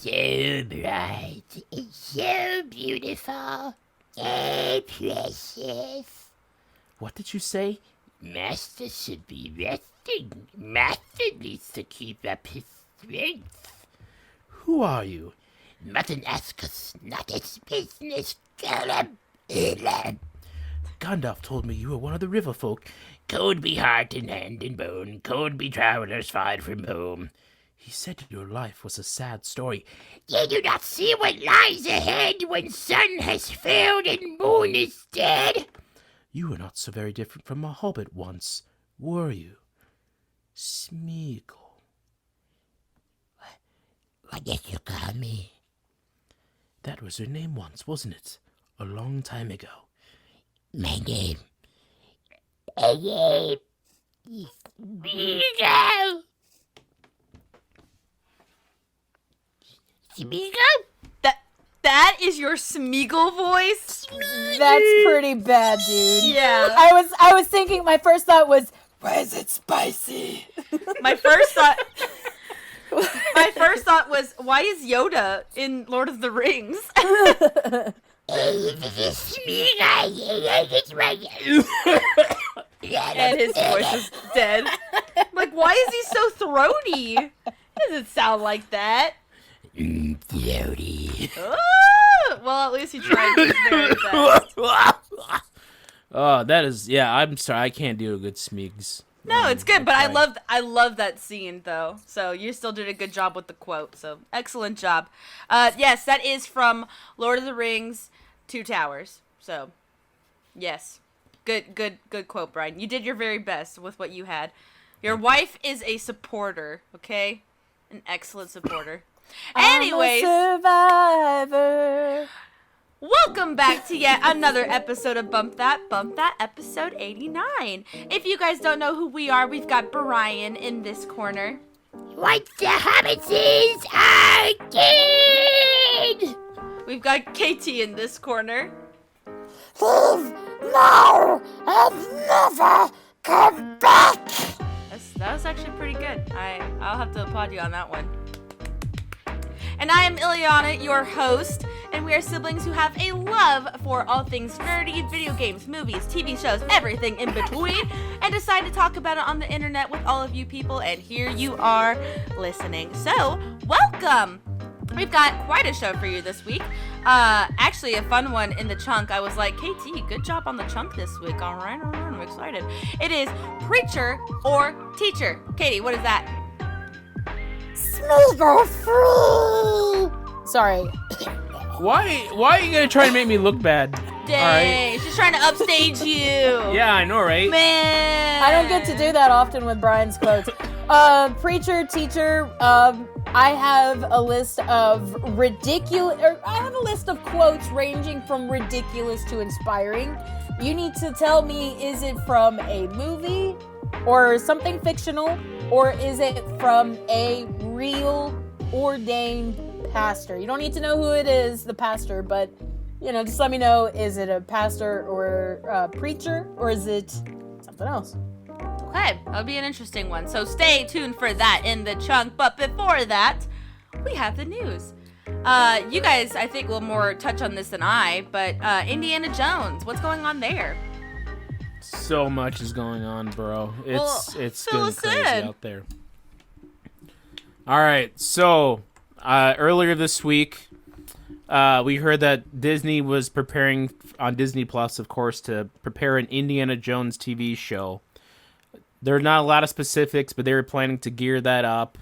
so bright, it's so beautiful, so precious. What did you say? Master should be resting. Master needs to keep up his strength. Who are you? Mustn't ask us, not his business. Kill him. Gandalf told me you were one of the river folk. Cold be heart and hand and bone, cold be travelers far from home. He said your life was a sad story. Ye do not see what lies ahead when sun has failed and moon is dead. You were not so very different from a hobbit once, were you? Smeagol. What did you call me? That was your name once, wasn't it? A long time ago. My name. Smeagol. Smeagol? That is your Smeagol voice? That's pretty bad, dude. Yeah. I was thinking, my first thought was, why is it spicy? My first thought was, why is Yoda in Lord of the Rings? And his voice is dead. Like, why is he so throaty? Doesn't sound like that. Throaty. Well, at least he tried his very best. Oh, that is, yeah, I'm sorry, I can't do a good Smeags. No, it's good, but I love that scene though. So you still did a good job with the quote. So excellent job. Yes, that is from Lord of the Rings, Two Towers. So, yes, good quote, Brian. You did your very best with what you had. Your wife is a supporter, okay? An excellent supporter. Anyways, I'm a survivor. welcome back to yet another episode of Bump That, episode 89. If you guys don't know who we are, we've got Brian in this corner. What's the Hobbitses Arcade? We've got KT in this corner. Leave now and never come back. That was actually pretty good. I'll have to applaud you on that one. And I am Ileana, your host, and we are siblings who have a love for all things nerdy, video games, movies, TV shows, everything in between, and decide to talk about it on the internet with all of you people, and here you are listening. So, welcome! We've got quite a show for you this week. Actually, a fun one in the chunk. I was like, KT, good job on the chunk this week. All right, I'm excited. It is Preacher or Teacher. Katie, what is that? Smeagol free. Sorry. Why are you gonna try and make me look bad? Dang, she's trying to upstage you. Yeah, I know, right? Man. I don't get to do that often with Brian's quotes. Preacher, teacher, I have a list of quotes ranging from ridiculous to inspiring. You need to tell me, is it from a movie or something fictional, or is it from a real ordained pastor? You don't need to know who it is, the pastor, but, just let me know, is it a pastor or a preacher, or is it something else? Okay, that'll be an interesting one. So stay tuned for that in the chunk. But before that, we have the news. You guys, I think, will more touch on this than I, but Indiana Jones, what's going on there? So much is going on, bro. It's fill going us crazy in. out there. All right, so earlier this week, we heard that Disney was preparing on Disney Plus, of course, to prepare an Indiana Jones TV show. There are not a lot of specifics, but they were planning to gear that up.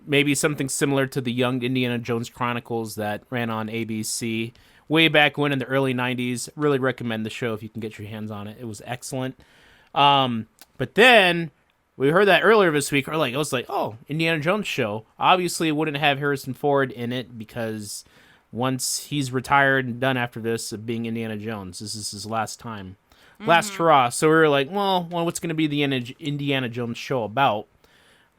Maybe something similar to the Young Indiana Jones Chronicles that ran on ABC way back when in the early 90s. Really recommend the show if you can get your hands on it. It was excellent. But then we heard that earlier this week. I was like, oh, Indiana Jones show. Obviously, it wouldn't have Harrison Ford in it because once he's retired and done after this of being Indiana Jones, this is his last time. Last hurrah. So we were like, well, what's going to be the Indiana Jones show about?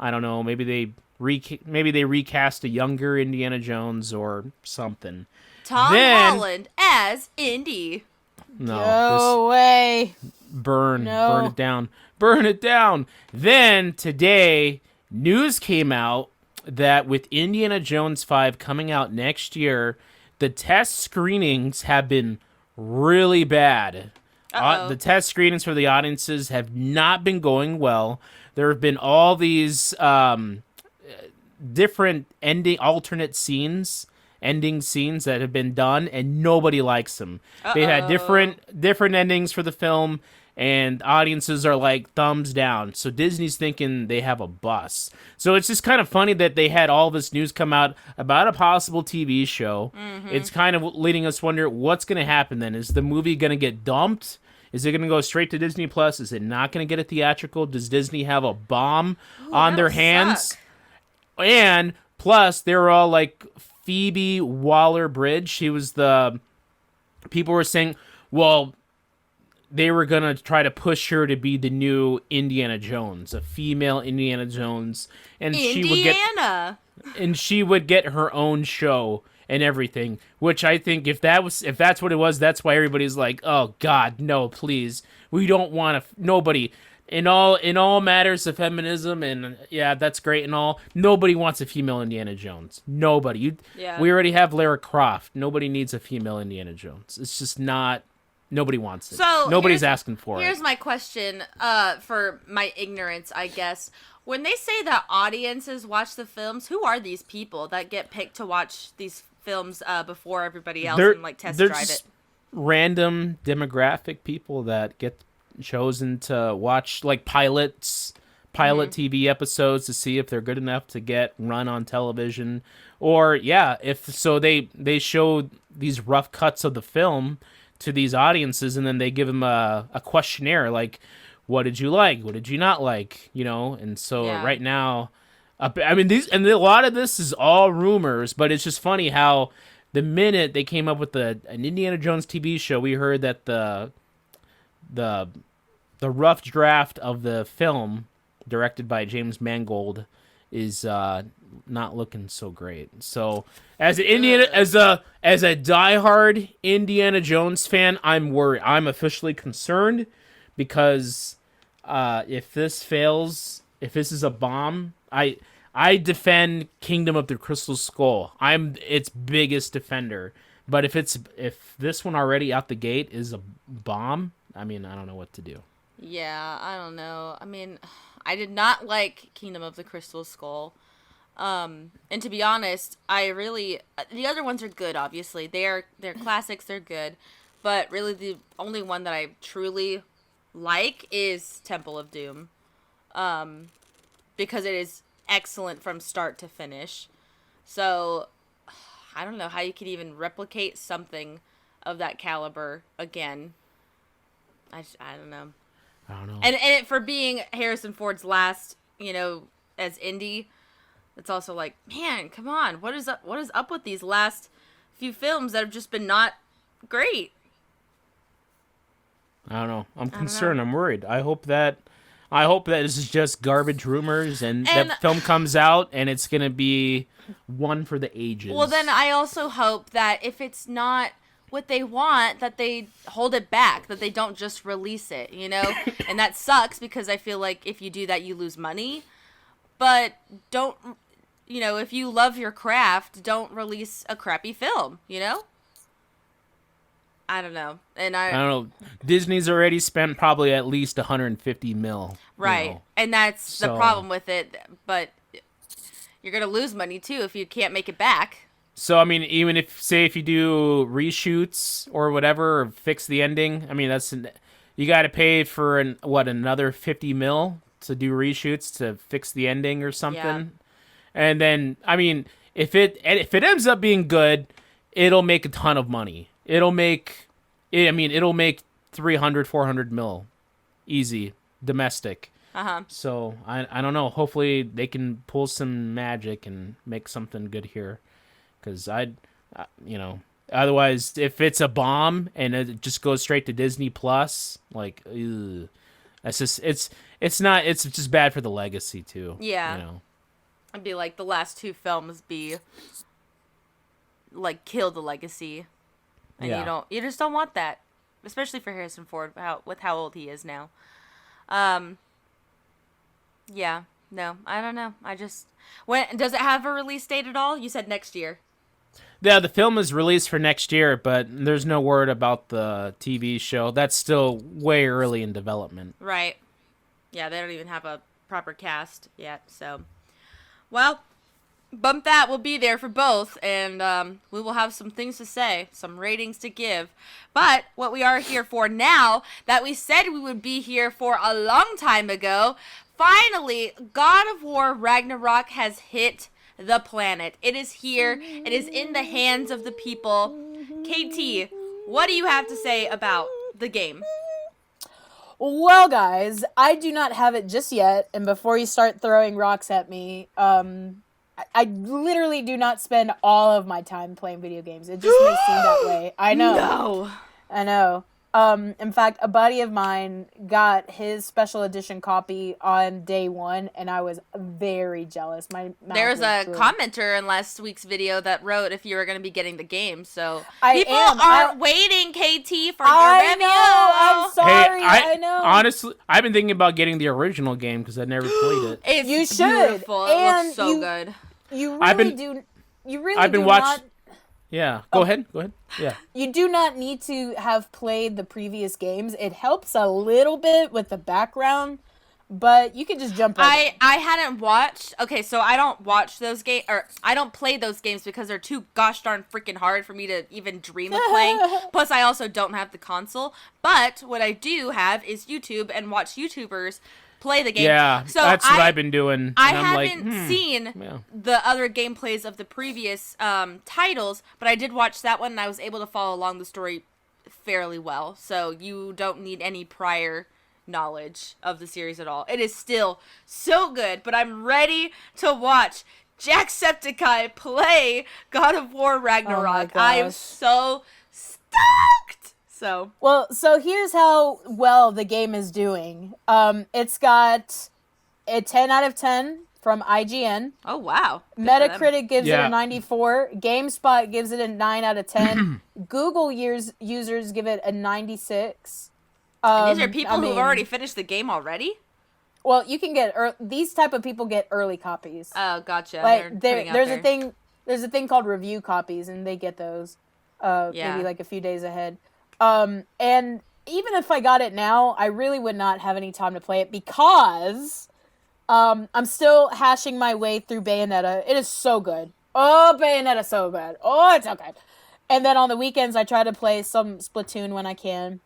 I don't know. Maybe they recast a younger Indiana Jones or something. Tom Holland as Indy. No. No way. Burn it down. Then today, news came out that with Indiana Jones 5 coming out next year, the test screenings have been really bad. The test screenings for the audiences have not been going well. There have been all these different alternate ending scenes that have been done, and nobody likes them. They've had different endings for the film, and audiences are like thumbs down. So Disney's thinking they have a bus. So it's just kind of funny that they had all this news come out about a possible TV show. Mm-hmm. It's kind of leading us to wonder what's going to happen then. Is the movie going to get dumped? Is it going to go straight to Disney Plus? Is it not going to get a theatrical? Does Disney have a bomb on their hands? Suck. And plus, they were all like Phoebe Waller-Bridge. She was people were saying, well, they were going to try to push her to be the new Indiana Jones, a female Indiana Jones. And she would get her own show and everything, which I think if that's what it was, that's why everybody's like, oh God, no, please. We don't want nobody in all matters of feminism, and yeah, that's great and all. Nobody wants a female Indiana Jones. Nobody. We already have Lara Croft. Nobody needs a female Indiana Jones. It's just not. Nobody wants it. So nobody's asking for it. Here's my question, for my ignorance, I guess. When they say that audiences watch the films, who are these people that get picked to watch these films before everybody else and like test drive it? Random demographic people that get chosen to watch like pilot TV episodes to see if they're good enough to get run on television, or if so they show these rough cuts of the film to these audiences, and then they give them a questionnaire like, what did you like, what did you not like, and so right now, I mean, a lot of this is all rumors, but it's just funny how the minute they came up with an Indiana Jones TV show, we heard that the rough draft of the film directed by James Mangold is not looking so great. So as a diehard Indiana Jones fan, I'm worried. I'm officially concerned because if this fails, if this is a bomb, I defend Kingdom of the Crystal Skull. I'm its biggest defender. But if this one already out the gate is a bomb, I mean, I don't know what to do. Yeah, I don't know. I mean, I did not like Kingdom of the Crystal Skull. And to be honest, the other ones are good, obviously. They're classics, they're good. But really the only one that I truly like is Temple of Doom. Because it is excellent from start to finish. So, I don't know how you could even replicate something of that caliber again. I don't know. I don't know. And for being Harrison Ford's last, as Indy, it's also like, man, come on, what is up with these last few films that have just been not great? I don't know. I'm concerned. I'm worried. I hope that this is just garbage rumors and that film comes out and it's gonna be one for the ages. Well, then I also hope that if it's not what they want, that they hold it back, that they don't just release it, and that sucks because I feel like if you do that, you lose money. But don't, if you love your craft, don't release a crappy film, I don't know. And I don't know. Disney's already spent probably at least $150 million. Right. And that's the problem with it. But you're going to lose money, too, if you can't make it back. So, I mean, even if you do reshoots or whatever, or fix the ending, I mean, you got to pay for another $50 million to do reshoots to fix the ending or something. Yeah. And then, I mean, if it ends up being good, it'll make a ton of money. It'll make 300, 400 mil, easy, domestic. So I don't know. Hopefully they can pull some magic and make something good here, because otherwise if it's a bomb and it just goes straight to Disney Plus, like, ugh, it's just bad for the legacy too. Yeah, I'd be like the last two films kill the legacy. And you just don't want that, especially for Harrison Ford with how old he is now. Yeah, No, I don't know. When does it have a release date at all? You said next year. Yeah, the film is released for next year, but there's no word about the TV show. That's still way early in development. Right. Yeah, they don't even have a proper cast yet. So, well, bump that. We'll be there for both, and we will have some things to say, some ratings to give. But what we are here for now, that we said we would be here for a long time ago, finally, God of War Ragnarok has hit the planet. It is here. It is in the hands of the people. KT, what do you have to say about the game? Well, guys, I do not have it just yet, and before you start throwing rocks at me, I literally do not spend all of my time playing video games. It just may seem that way. I know. No. I know. In fact, a buddy of mine got his special edition copy on day one, and I was very jealous. There's a commenter in last week's video that wrote if you were going to be getting the game. So I people am. aren't waiting, KT, for your I review. know. I'm sorry. Hey, I know. Honestly, I've been thinking about getting the original game because I never played it. It's You should. beautiful. It And looks so good. You I've really been- do. You really I've been do watching. not. Yeah, go ahead. Yeah. You do not need to have played the previous games. It helps a little bit with the background, but you can just jump right in. I hadn't watched. Okay, so I don't watch those games, or I don't play those games because they're too gosh darn freaking hard for me to even dream of playing. Plus, I also don't have the console. But what I do have is YouTube and watch YouTubers play the game. Yeah, so that's what I've been doing. I and I'm haven't like, seen yeah. the other gameplays of the previous titles, but I did watch that one, and I was able to follow along the story fairly well. So you don't need any prior knowledge of the series at all. It is still so good, but I'm ready to watch Jacksepticeye play God of War Ragnarok. Oh my I am gosh. so stoked. So So here's how well the game is doing. It's got a 10 out of 10 from IGN. oh wow. Good for them. Metacritic gives it Yeah. a 94. GameSpot gives it a 9 out of 10. Google users give it a 96. These are people who've already finished the game already? Well, you can get these type of people get early copies. Oh, gotcha. Like They're putting out there's there. there's a thing called review copies, and they get those Yeah. maybe like a few days ahead. And even if I got it now, I really would not have any time to play it because I'm still hashing my way through Bayonetta. It is so good. Oh, Bayonetta's so good. Oh, it's so good. And then on the weekends, I try to play some Splatoon when I can.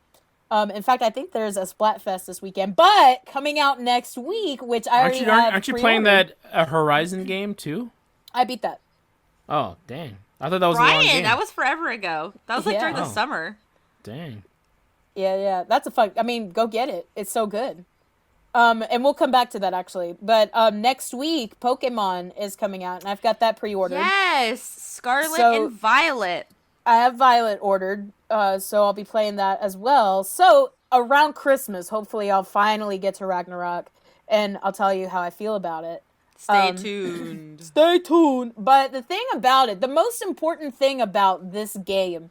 In fact, I think there's a Splatfest this weekend, but coming out next week, which I already have Aren't you playing pre-ordered. that Horizon game too? I beat that. Oh, dang! I thought that was a long Ryan, game. that was forever ago. That was like Yeah. during the Oh. summer. Dang. Yeah, that's a fun. I mean, go get it. It's so good. And we'll come back to that actually. But next week, Pokemon is coming out, and I've got that pre-ordered. Yes, Scarlet So- and Violet. I have Violet ordered, so I'll be playing that as well. So around Christmas, hopefully, I'll finally get to Ragnarok, and I'll tell you how I feel about it. Stay tuned. Stay tuned. But the thing about it, the most important thing about this game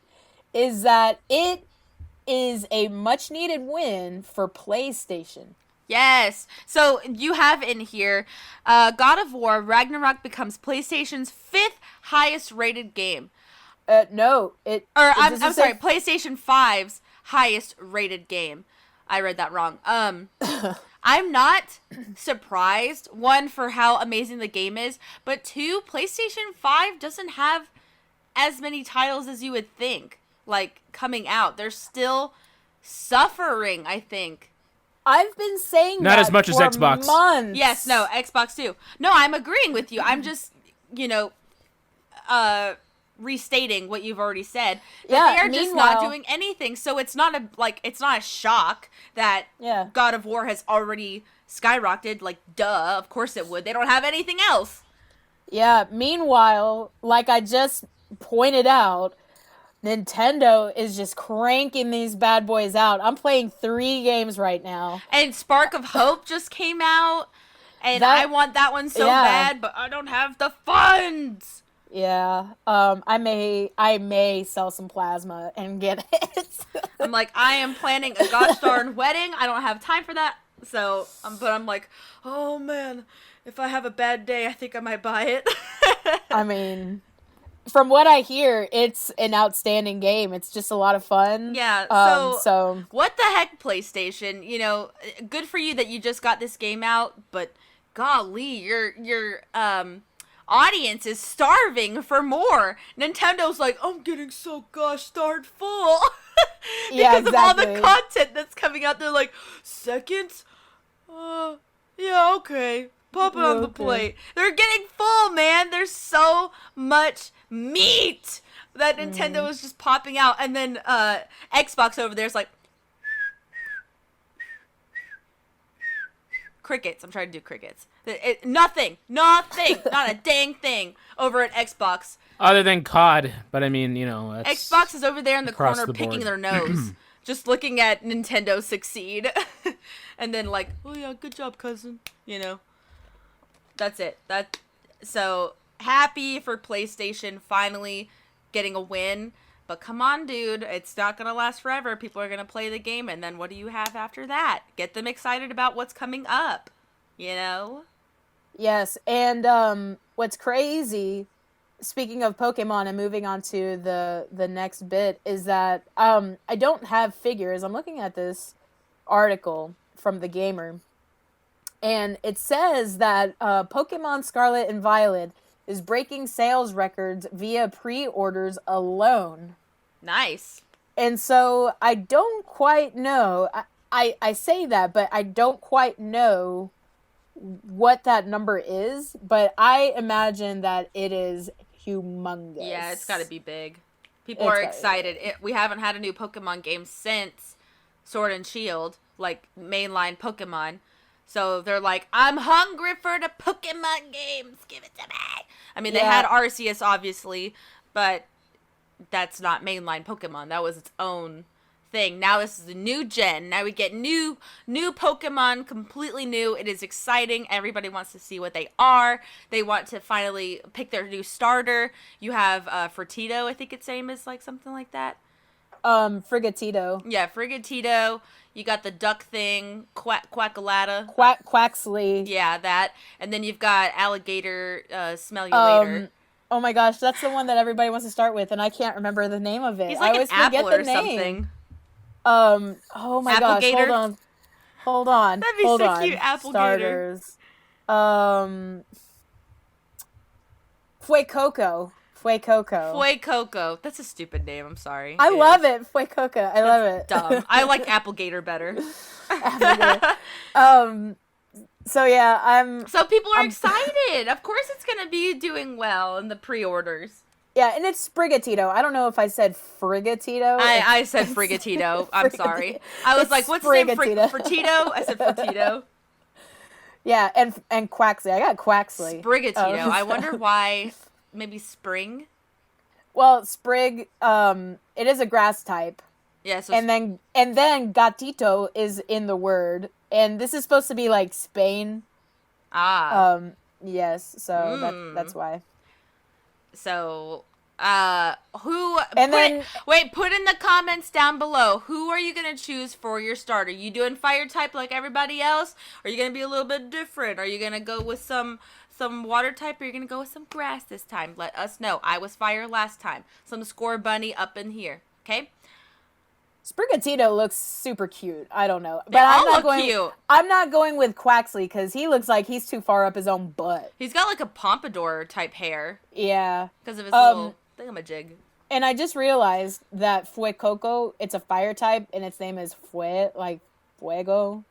is that it is a much needed win for PlayStation. Yes. So you have in here, God of War Ragnarok becomes PlayStation's 5th highest rated game. No, I'm doesn't sorry, say- PlayStation 5's highest rated game. I read that wrong. I'm not surprised, one, for how amazing the game is, but two, PlayStation 5 doesn't have as many titles as you would think, like, coming out. They're still suffering, I think. I've been saying Not that as much as for Xbox. months. Yes, no, Xbox too. No, I'm agreeing with you. I'm just, restating what you've already said. That Yeah, they are just not meanwhile- doing anything. So it's not a shock that Yeah. God of War has already skyrocketed. Like, duh, of course it would. They don't have anything else. Yeah, meanwhile, like I just pointed out, Nintendo is just cranking these bad boys out. I'm playing 3 games right now. And Spark of Hope just came out, and That- I want that one so yeah. bad, but I don't have the funds. Yeah, I may sell some plasma and get it. I'm like, I am planning a gosh darn wedding. I don't have time for that. So, but I'm like, oh man, if I have a bad day, I think I might buy it. I mean, from what I hear, it's an outstanding game. It's just a lot of fun. Yeah, So what the heck, PlayStation? You know, good for you that you just got this game out, but golly, your audience is starving for more. Nintendo's like, I'm getting so gosh darn full. Yeah, Because of all the exactly. content that's coming out. They're like, seconds? Yeah, okay. Pop it on the Okay. plate. They're getting full, man. There's so much meat that Nintendo is just popping out. And then Xbox over there is like, crickets. I'm trying to do crickets. Nothing. Not a dang thing over at Xbox. Other than COD, but I mean, you know, that's Xbox is over there in the across corner the picking board. their nose, just looking at Nintendo succeed. And then like, oh yeah, good job, cousin. You know, that's it. So happy for PlayStation finally getting a win. But come on, dude, it's not gonna last forever. People are gonna play the game, and then what do you have after that? Get them excited about what's coming up. You know? yes, and what's crazy, speaking of Pokemon and moving on to the next bit, is that I don't have figures. I'm looking at this article from The Gamer, and it says that Pokemon Scarlet and Violet is breaking sales records via pre-orders alone. Nice. And so I don't quite know. I say that, but I don't quite know what that number is. But I imagine that it is humongous. Yeah, it's got to be big. People It's are gotta be excited. We haven't had a new Pokemon game since Sword and Shield, like mainline Pokemon. So they're like, I'm hungry for the Pokemon games. Give it to me. I mean, they Yeah. had Arceus, obviously, but that's not mainline Pokemon. That was its own thing. Now this is a new gen. Now we get new Pokemon, completely new. It is exciting. Everybody wants to see what they are. They want to finally pick their new starter. You have Fertito, I think its name is like something like that. Frigatito. Yeah, Frigatito. You got the duck thing, Quackalata. Quaxley. Yeah, that. And then you've got Alligator, Smell You Later. Oh my gosh, that's the one that everybody wants to start with, and I can't remember the name of it. He's I like always an forget apple the or name. something. Oh my gosh, Applegator? hold on. That'd be hold so on. cute, Applegator. Starters. Fuecoco. Fuecoco. That's a stupid name. I'm sorry. I love it. Fuecoco. I love it. Dumb. I like Applegator better. So yeah, So people are excited. Of course it's going to be doing well in the pre-orders. yeah, and it's Sprigatito. I don't know if I said Frigatito. I said Frigatito. I'm sorry. I was It's like, what's the name? Sprigatito. Fertito? I said Fertito. Yeah, and Quaxley. I got Quaxley. Sprigatito. I wonder why. Maybe spring? Well, Sprig, it is a grass type. Yeah, so And then gatito is in the word. And this is supposed to be like Spain. Yes, so that's why. So, who? And put in the comments down below. Who are you gonna choose for your starter? You doing fire type like everybody else? Or are you gonna be a little bit different? Are you gonna go with some water type? Or are you gonna go with some grass this time? Let us know. I was fire last time. Some score bunny up in here. Okay. Sprigatito looks super cute. I don't know. But They all I'm not look going cute. I'm not going with Quaxley because he looks like he's too far up his own butt. He's got like a pompadour type hair Yeah. because of his little thingamajig. And I just realized that Fuecoco, it's a fire type and its name is like Fuego.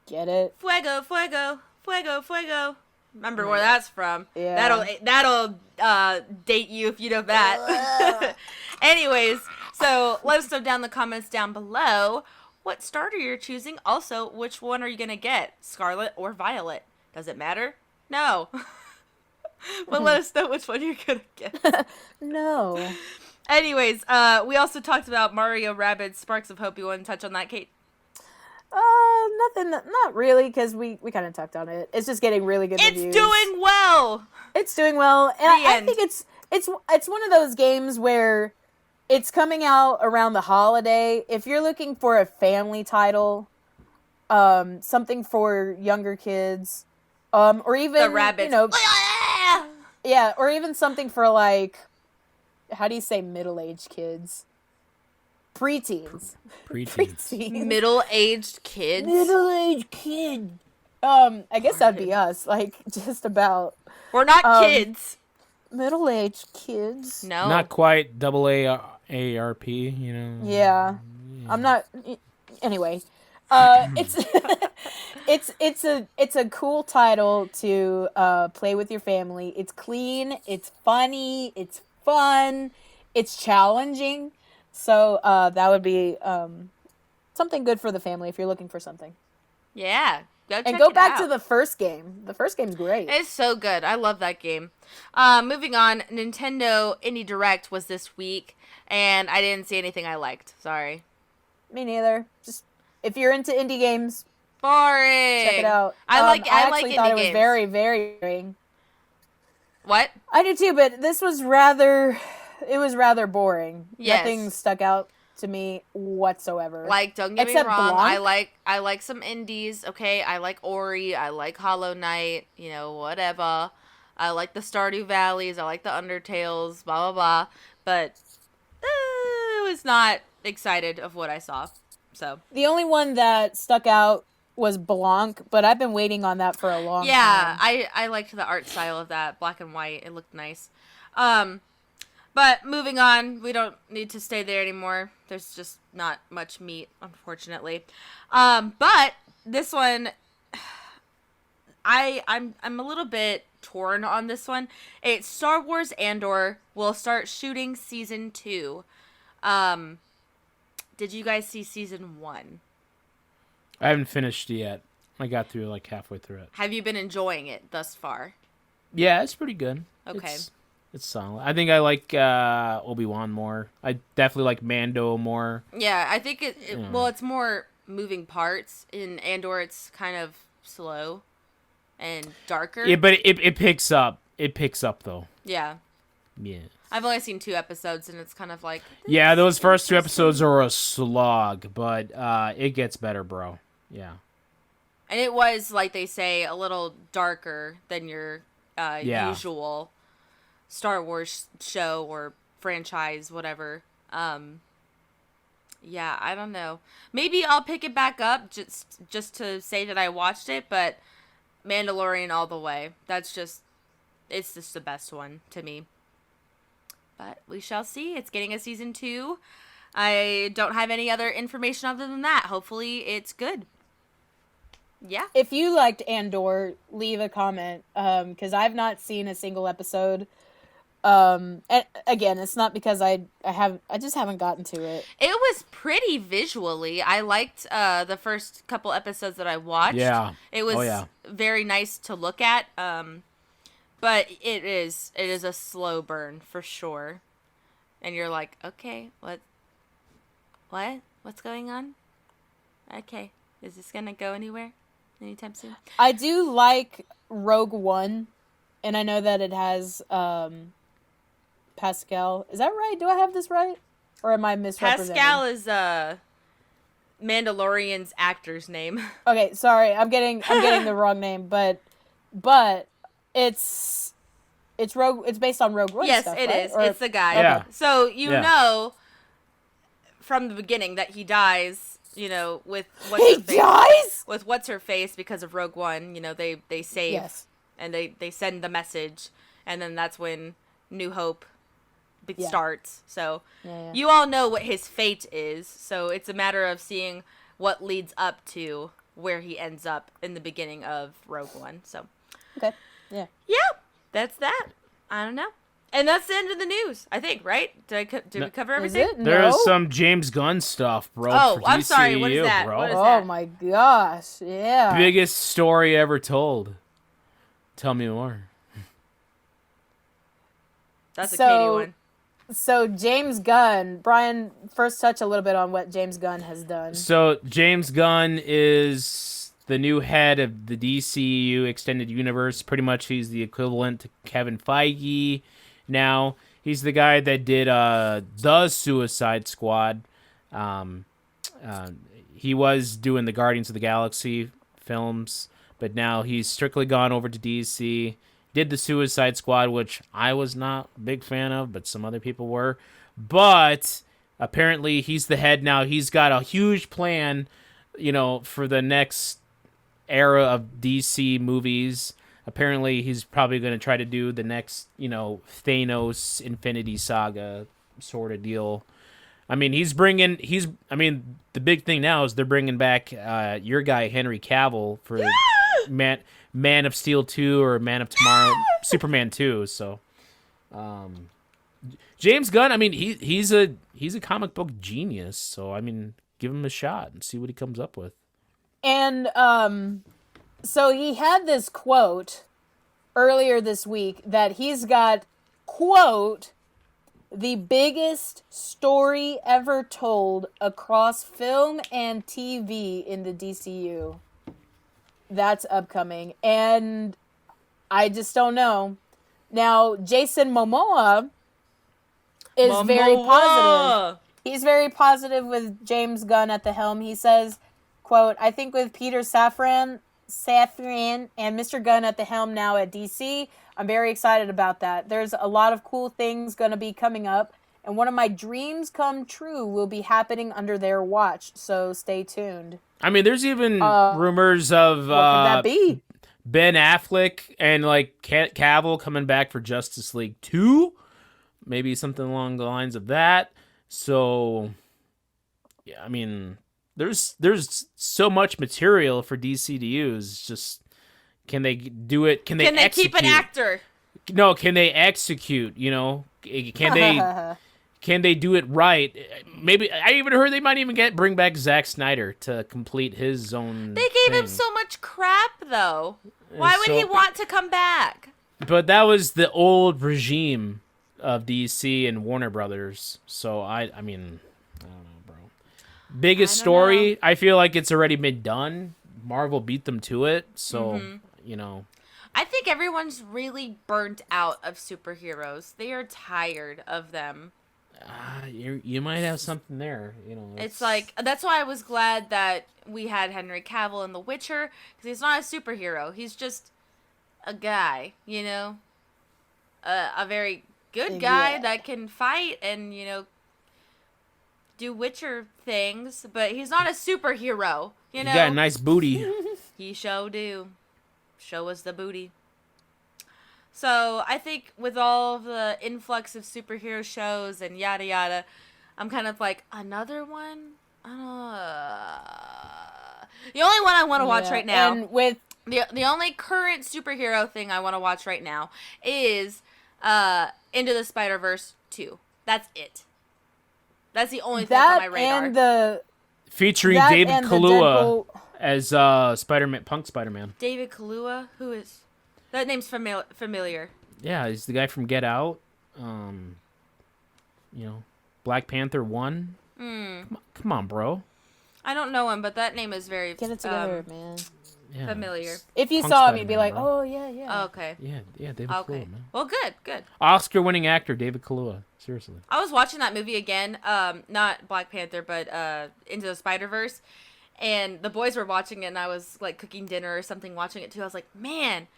Get it? Fuego, fuego, fuego, fuego. Remember where that's from? Yeah. That'll date you if you know that. Anyways, so let us know down in the comments down below what starter you're choosing. Also, which one are you gonna get, Scarlet or Violet? Does it matter? No. But let us know which one you're gonna get. No. Anyways, we also talked about Mario Rabbids Sparks of Hope. You want to touch on that, Kate? Nothing. Not really, because we kind of talked on it. It's just getting really good reviews. It's doing well. It's doing well, and I think it's one of those games where it's coming out around the holiday. If you're looking for a family title, something for younger kids, or even The rabbits. yeah, or even something for like, how do you say middle-aged kids? Preteens. Preteens. Middle-aged kids. Middle-aged kid. I guess that'd be us. Like, just about We're not kids. middle-aged kids. No. Not quite double ARP, you know. Yeah. I'm not. Anyway, it's it's a cool title to play with your family. It's clean. It's funny. It's fun. It's challenging. So that would be something good for the family if you're looking for something. Yeah. And go back to the first game. The first game's great. It's so good. I love that game. Moving on, Nintendo Indie Direct was this week, and I didn't see anything I liked. Sorry. Me neither. Just if you're into indie games, Boring. check it out. I actually like thought indie it was games. very, very boring. What? I do too, but this was rather boring. Yes. Nothing stuck out to me whatsoever. Like, don't get Except me wrong, Blanc. I like some indies, okay? I like Ori, I like Hollow Knight, you know, whatever. I like the Stardew Valleys, I like the Undertales, blah, blah, blah. But I was not excited of what I saw, so. The only one that stuck out was Blanc, but I've been waiting on that for a long time. Yeah, I liked the art style of that, black and white, it looked nice. But moving on, we don't need to stay there anymore. There's just not much meat, unfortunately. But this one, I'm a little bit torn on this one. It's Star Wars Andor will start shooting season 2. Did you guys see season 1? I haven't finished it yet. I got through like halfway through it. Have you been enjoying it thus far? Yeah, it's pretty good. Okay. It's solid. I think I like Obi-Wan more. I definitely like Mando more. Yeah, I think well, it's more moving parts. In Andor, it's kind of slow and darker. Yeah, but it picks up. It picks up though. Yeah. Yeah. I've only seen 2 episodes, and it's kind of like... Yeah, those first 2 episodes are a slog, but it gets better, bro. Yeah. And it was, like they say, a little darker than your usual Star Wars show or franchise, whatever. Yeah, I don't know. Maybe I'll pick it back up just to say that I watched it, but Mandalorian all the way. It's just the best one to me. But we shall see. It's getting a season 2. I don't have any other information other than that. Hopefully it's good. Yeah. If you liked Andor, leave a comment, because I've not seen a single episode. And again, it's not because I just haven't gotten to it. It was pretty visually. I liked the first couple episodes that I watched. Yeah. It was very nice to look at. But it is a slow burn for sure. And you're like, okay, what's going on? Okay, is this gonna go anywhere anytime soon? I do like Rogue One, and I know that it has Pascal. Is that right? Do I have this right, or am I misrepresenting? Pascal is Mandalorian's actor's name. Okay, sorry, I'm getting the wrong name, but it's Rogue. It's based on Rogue One. Yes, stuff, it right? is. Or, It's the guy. Yeah. So you know from the beginning that he dies. You know, with what's her face because of Rogue One. You know, they save and they send the message, and then that's when New Hope starts. So you all know what his fate is. So it's a matter of seeing what leads up to where he ends up in the beginning of Rogue One. So okay, yeah, that's that. I don't know. And that's the end of the news, I think, right? Did we cover everything? Is it? There's No? some James Gunn stuff, bro. Oh, for I'm sorry. What is DCU, that? bro. What is Oh that? my gosh, yeah. Biggest story ever told. Tell me more. That's a So- Katie one. So James Gunn, Brian, first touch a little bit on what James Gunn has done. So James Gunn is the new head of the DCU Extended Universe. Pretty much he's the equivalent to Kevin Feige now. He's the guy that did the Suicide Squad. he was doing the Guardians of the Galaxy films, but now he's strictly gone over to DC. Did the Suicide Squad, which I was not a big fan of, but some other people were. But apparently he's the head now. He's got a huge plan, for the next era of DC movies. Apparently he's probably going to try to do the next, Thanos Infinity Saga sort of deal. I mean, the big thing now is they're bringing back your guy Henry Cavill for Man of Steel 2 or Man of Tomorrow, Superman 2. So, James Gunn, I mean, he's a comic book genius. So, I mean, give him a shot and see what he comes up with. And so he had this quote earlier this week that he's got, quote, the biggest story ever told across film and TV in the DCU. That's upcoming. And I just don't know. Now, Jason Momoa is very positive. He's very positive with James Gunn at the helm. He says, quote, I think with Peter Safran and Mr. Gunn at the helm now at DC, I'm very excited about that. There's a lot of cool things going to be coming up, and one of my dreams come true will be happening under their watch, so stay tuned. I mean, there's even rumors of what could that be? Ben Affleck and Cavill coming back for Justice League 2, maybe something along the lines of that. So, yeah, I mean, there's so much material for DC to use. Just can they do it? Can they execute? Keep an actor? No, can they execute? Can they do it right? Maybe I even heard they might even bring back Zack Snyder to complete his own. They gave him so much crap, though. Why would he want to come back? But that was the old regime of DC and Warner Brothers. So I mean, I don't know, bro. Biggest story. I feel like it's already been done. Marvel beat them to it. So I think everyone's really burnt out of superheroes. They are tired of them. You might have something there. It's like, that's why I was glad that we had Henry Cavill in The Witcher, because he's not a superhero. He's just a guy, a very good guy that can fight and, do Witcher things, but he's not a superhero, You got a nice booty. He sure do. Show us the booty. So I think with all the influx of superhero shows and yada yada, I'm kind of like, another one? The only one I want to watch right now, and with the only current superhero thing I want to watch right now is Into the Spider-Verse 2. That's it. That's the only thing on my radar. Featuring David Kaluuya as Spider-Man, Punk Spider-Man. David Kaluuya? Who is... That name's familiar. Yeah, he's the guy from Get Out. Black Panther 1. Come on, bro. I don't know him, but that name is very get it together, man. Yeah, familiar. If you saw him, you'd be like, "Oh yeah, yeah." Oh, okay. Yeah, David Kaluuya, man. Well, good. Oscar-winning actor David Kaluuya. Seriously. I was watching that movie again. Not Black Panther, but Into the Spider-Verse, and the boys were watching it, and I was like cooking dinner or something, watching it too. I was like, man,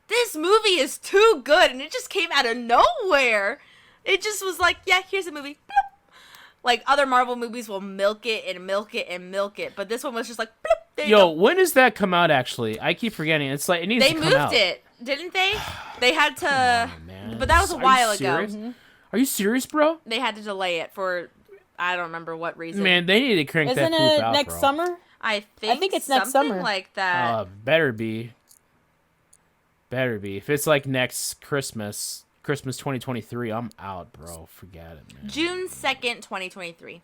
this movie is too good, and it just came out of nowhere. It just was like, yeah, here's a movie. Bloop. Like, other Marvel movies will milk it and milk it and milk it, but this one was just like, bloop, there you go. When does that come out, actually? I keep forgetting. It's like, it needs to come out. They moved it, didn't they? They had to... Come on, man. But that was a while ago. Mm-hmm. Are you serious, bro? They had to delay it for, I don't remember what reason. Man, they need to crank Isn't that poop it out, next bro. summer? I think it's next something summer. like that. Better be. If it's like next Christmas 2023, I'm out, bro. Forget it, man. June 2nd, 2023.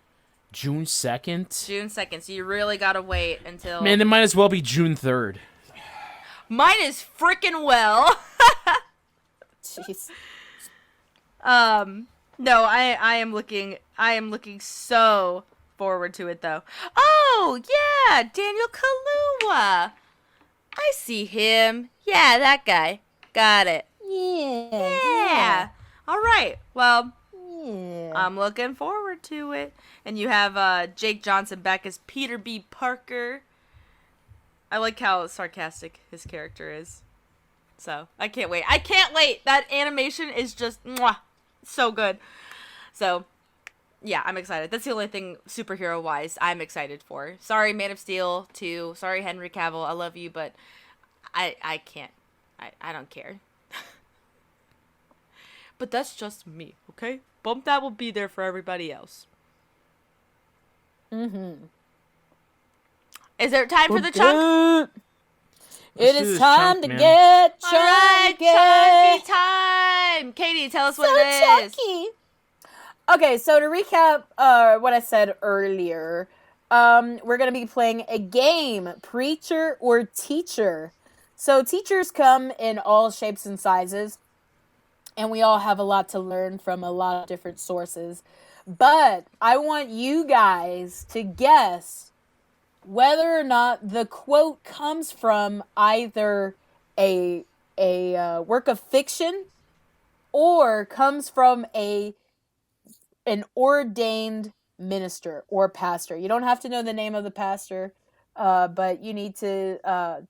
June 2nd? June 2nd, so you really gotta wait until... Man, it might as well be June 3rd. Mine is freaking well. Jeez. No, I am looking so forward to it, though. Oh, yeah, Daniel Kaluuya. I see him. Yeah, that guy. Got it. Yeah. Yeah. All right. Well, Yeah. I'm looking forward to it. And you have Jake Johnson back as Peter B. Parker. I like how sarcastic his character is. So, I can't wait. I can't wait! That animation is just mwah, so good. So, yeah, I'm excited. That's the only thing superhero-wise I'm excited for. Sorry, Man of Steel 2. Sorry, Henry Cavill. I love you, but I can't. I don't care. But that's just me, okay? Bump that will be there for everybody else. Mm-hmm. Is there time for the chunk? It Let's do is this time chunk, to man. get All right, chunky. chunky time. Katie, tell us what So it is. chunky. Okay, so to recap what I said earlier, we're going to be playing a game, Preacher or Teacher. So teachers come in all shapes and sizes, and we all have a lot to learn from a lot of different sources. But I want you guys to guess whether or not the quote comes from either a work of fiction or comes from an ordained minister or pastor. You don't have to know the name of the pastor, but you need to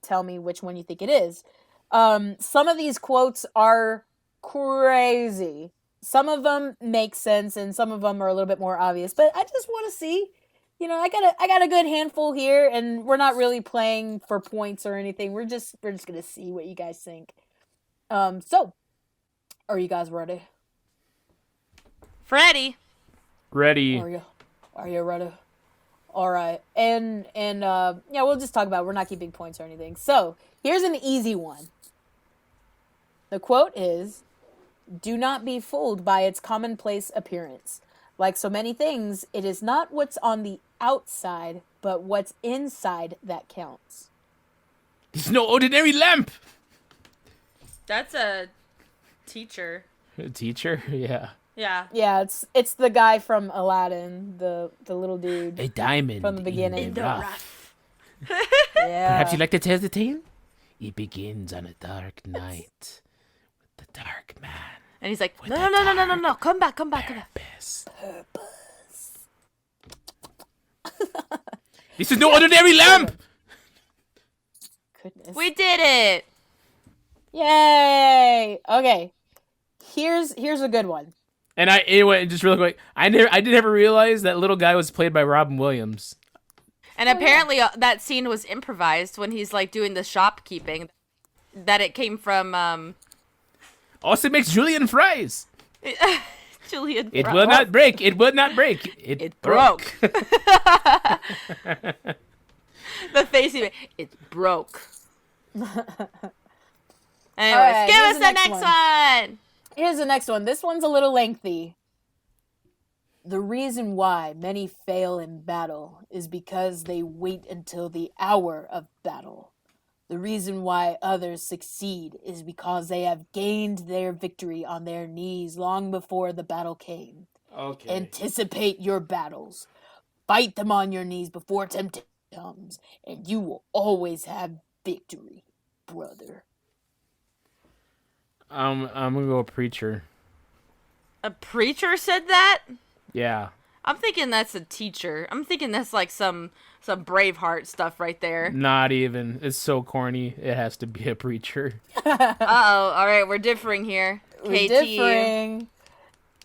tell me which one you think it is. Some of these quotes are crazy. Some of them make sense, and some of them are a little bit more obvious. But I just want to see. You know, I got a good handful here, and we're not really playing for points or anything. We're just gonna see what you guys think. So, are you guys ready? Freddie. Ready. Are you ready? All right, and yeah, we'll just talk about it. We're not keeping points or anything. So here's an easy one. The quote is, "Do not be fooled by its commonplace appearance. Like so many things, it is not what's on the outside, but what's inside that counts." It's no ordinary lamp. That's a teacher. A teacher? Yeah. Yeah. Yeah, it's the guy from Aladdin, the little dude. A diamond From the beginning. in the rough. Yeah. Perhaps you'd like to tell the tale? It begins on a dark night with the dark man. And he's like, no. Come back. Purpose. This is no ordinary lamp. Goodness. We did it. Yay! Okay. Here's a good one. And anyway, just real quick, I did never realize that little guy was played by Robin Williams. And apparently that scene was improvised when he's like doing the shopkeeping. That it came from Also makes julienne fries. Julian. It will not break. It would not break. It broke. The face he made. It broke. Anyways, right, give here's us the the next next one. Here's the next one. This one's a little lengthy. The reason why many fail in battle is because they wait until the hour of battle. The reason why others succeed is because they have gained their victory on their knees long before the battle came. Okay. Anticipate your battles. Fight them on your knees before temptation comes, and you will always have victory, brother. I'm gonna go preacher. A preacher said that? Yeah. I'm thinking that's a teacher. I'm thinking that's like some Braveheart stuff right there. Not even. It's so corny. It has to be a preacher. Uh-oh. All right, we're differing here. We're KT. differing.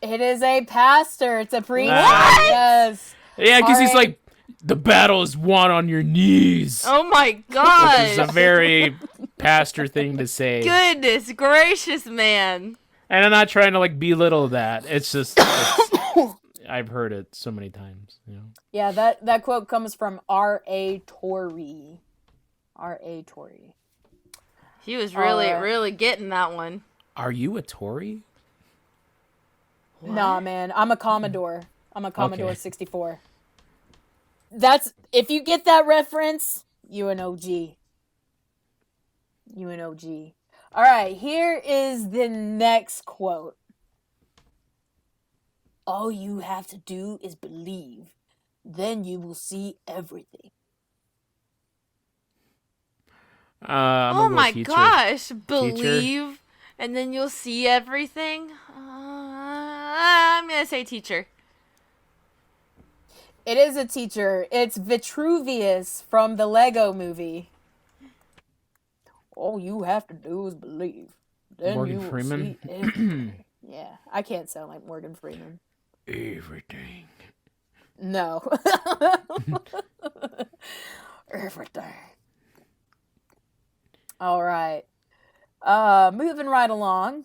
It is a pastor. It's a preacher. What? Yes. Yeah, because he's Alright. like, the battle is won on your knees. Oh my Which gosh. is a very pastor thing to say. Goodness gracious, man. And I'm not trying to like belittle that. It's just I've heard it so many times. You know. Yeah, that quote comes from R.A. Torrey. R.A. Torrey. He was really, Alright. really getting that one. Are you a Tory? Nah, man. I'm a Commodore. I'm a Commodore Okay. 64. That's, if you get that reference, you an OG. You an OG. All right, here is the next quote. All you have to do is believe. Then you will see everything. I'm Oh gonna go my teacher. gosh. Believe, and then you'll see everything. I'm gonna say teacher. It is a teacher. It's Vitruvius from the Lego movie. All you have to do is believe. Then Morgan you will Freeman? see everything. Yeah, I can't sound like Morgan Freeman. Everything. No. Everything. All right. Moving right along.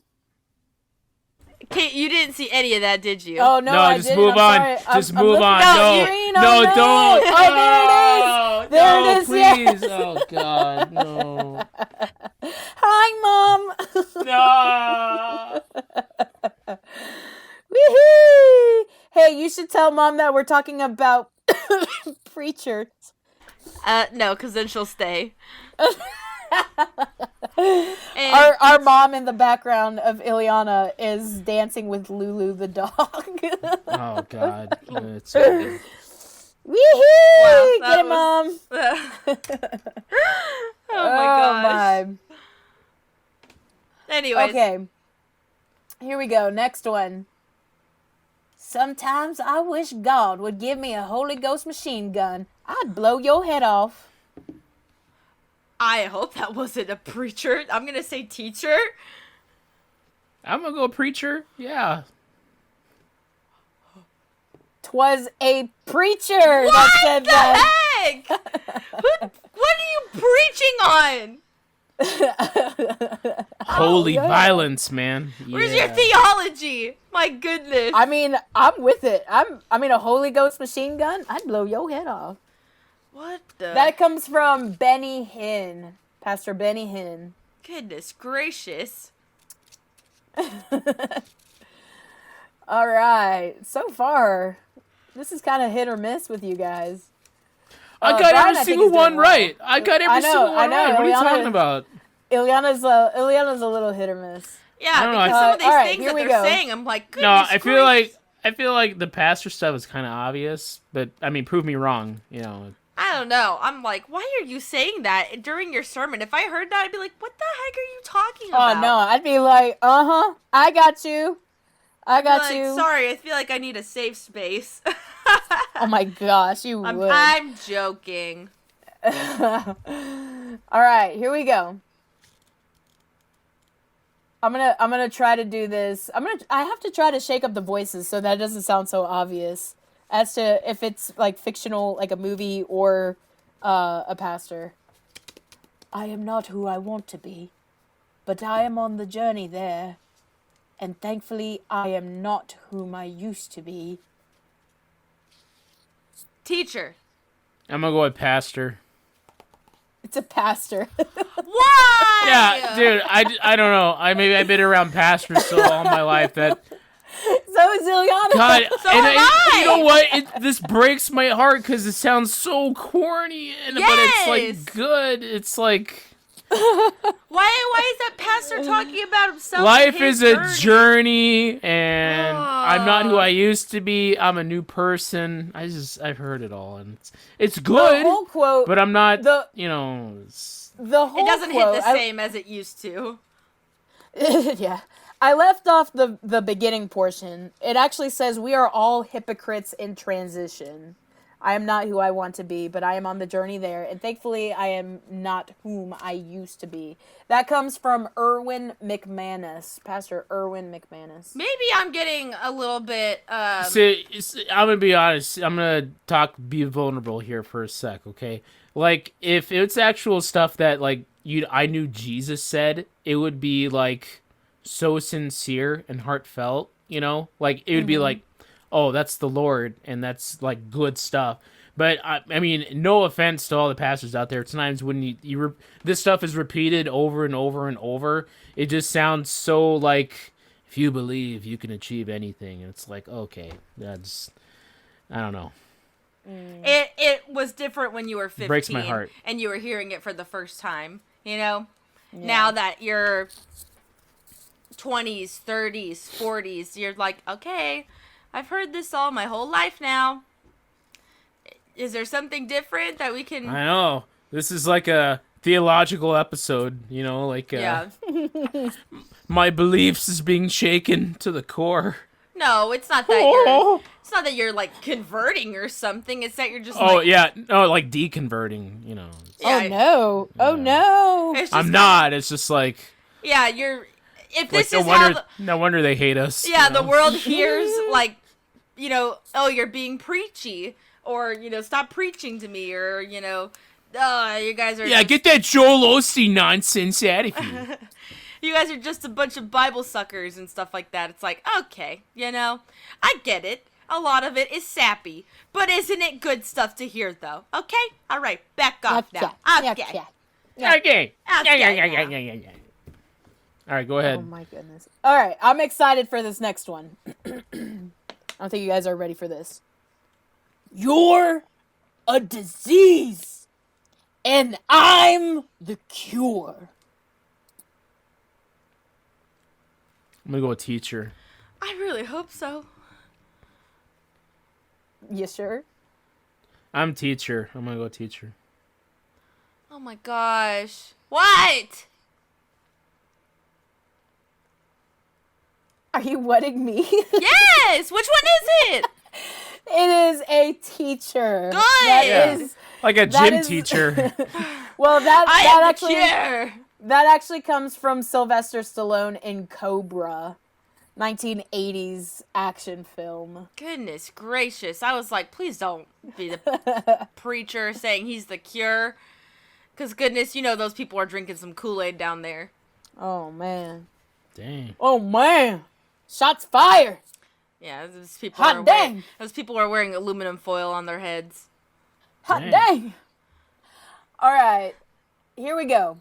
Kate, you didn't see any of that, did you? Oh no, No, I just didn't. move I'm on. sorry. Just I'm move looking on. at the No, screen. no, Oh, don't. Oh, there it is. There no, it is. please. Oh God, no. Hi, Mom. No. Woohoo! Hey, you should tell Mom that we're talking about preachers. No, because then she'll stay. Our mom in the background of Ileana is dancing with Lulu the dog. Oh God. It's Woohoo! Wow, Get it, Mom. Oh my gosh. My. Anyways. Okay. Here we go. Next one. Sometimes I wish God would give me a Holy Ghost machine gun. I'd blow your head off. I hope that wasn't a preacher. I'm gonna say teacher. I'm gonna go preacher. Yeah. 'Twas a preacher that said that. Heck? What are you preaching on? Holy yeah. violence, man. Where's Yeah. your theology? My goodness. I mean, I'm with it. I mean, a Holy Ghost machine gun? I'd blow your head off. What the? That comes from Benny Hinn. Pastor Benny Hinn. Goodness gracious. All right. So far, this is kind of hit or miss with you guys. I got Brian, I every think, single is doing one well. right. I got every single one I know. right. What are you Ileana- talking about? Ileana's a little hit or miss. Yeah, I don't know, because I- some of these all right, things here that we they're go. saying, I'm like, goodness No, gracious. I feel like the pastor stuff is kind of obvious, but I mean, prove me wrong. You know. I don't know. I'm like, why are you saying that during your sermon? If I heard that, I'd be like, what the heck are you talking about? Oh, no. I'd be like, I got you. I got Like, you. sorry, I feel like I need a safe space. Oh, my gosh. You would. I'm joking. All right, here we go. I'm gonna try to do this. I have to try to shake up the voices so that it doesn't sound so obvious as to if it's like fictional, like a movie or a pastor. I am not who I want to be, but I am on the journey there, and thankfully I am not whom I used to be. Teacher. I'm gonna go with pastor. It's a pastor. Why? Yeah, dude. I don't know. Maybe I've been around pastors so all my life that So is Ileana. God. So and am I. You know what? This breaks my heart because it sounds so corny, but it's Yes. like good. It's like Why is that pastor talking about himself? life and his is a journey, and Oh. I'm not who I used to be. I'm a new person. I've heard it all, and it's The good, whole quote. but I'm not. the You know. It's, the whole It doesn't quote, hit the same as it used to. Yeah. I left off the beginning portion. It actually says, we are all hypocrites in transition. I am not who I want to be, but I am on the journey there. And thankfully, I am not whom I used to be. That comes from Erwin McManus, Pastor Erwin McManus. Maybe I'm getting a little bit. See, I'm gonna be honest. I'm gonna be vulnerable here for a sec, okay? Like, if it's actual stuff that like I knew Jesus said, it would be like so sincere and heartfelt, you know? Like it would be like, oh, that's the Lord, and that's like good stuff. But I mean, no offense to all the pastors out there. Sometimes when this stuff is repeated over and over and over, it just sounds so like, if you believe, you can achieve anything. And it's like, okay, that's, I don't know. It was different when you were 15. Breaks my heart. And you were hearing it for the first time, you know? Now that you're 20s, 30s, 40s, you're like, okay, I've heard this all my whole life now. Is there something different that we can... I know. This is like a theological episode, you know, like Yeah. my beliefs is being shaken to the core. No, it's not that it's not that you're like converting or something. It's that you're just like, like deconverting, you know. Oh no. Oh no. It's just I'm not. It's just like Yeah, you're if like this is how no wonder they hate us. yeah, you know? the world hears like, you know, oh, you're being preachy, or, you know, stop preaching to me, or, you know, you guys are just, get that Joel Osteen nonsense out of you. you guys are just a bunch of Bible suckers and stuff like that. It's like, okay, you know, I get it. A lot of it is sappy, but isn't it good stuff to hear, though? Okay? All right, back off now. Okay. Okay. Yeah. All right, go ahead. Oh my goodness. All right, I'm excited for this next one. I don't think you guys are ready for this. You're a disease, and I'm the cure. I'm gonna go with teacher. I really hope so. You sure? I'm teacher. I'm gonna go teacher. Oh my gosh. What? Are you wedding me? Yes! Which one is it? It is a teacher. Good! That is Like a that gym is- teacher. well, I that am actually the cure. that actually comes from Sylvester Stallone in Cobra, 1980s action film. Goodness gracious. I was like, please don't be the preacher saying he's the cure. Because goodness, you know those people are drinking some Kool-Aid down there. Oh man. Dang. Oh man. Shots fired. Yeah, those people Hot are dang. wearing, those people are wearing aluminum foil on their heads. Hot Dang. dang. All right. Here we go.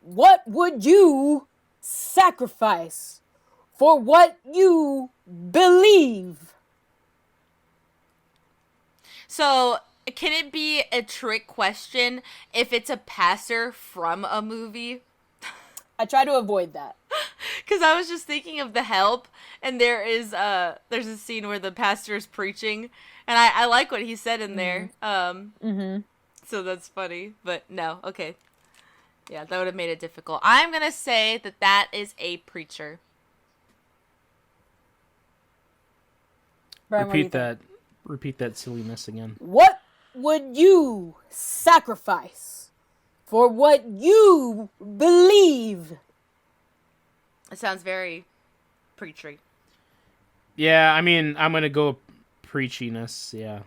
What would you sacrifice for what you believe? So, can it be a trick question if it's a pastor from a movie? I try to avoid that. Because I was just thinking of The Help, and there's a scene where the pastor is preaching, and I like what he said in there. So that's funny, but no, okay. Yeah, that would have made it difficult. I'm going to say that is a preacher. Brian, what do you think? Repeat that silliness again. What would you sacrifice for what you believe? It sounds very preachery. Yeah, I mean, I'm gonna go preachiness. Yeah.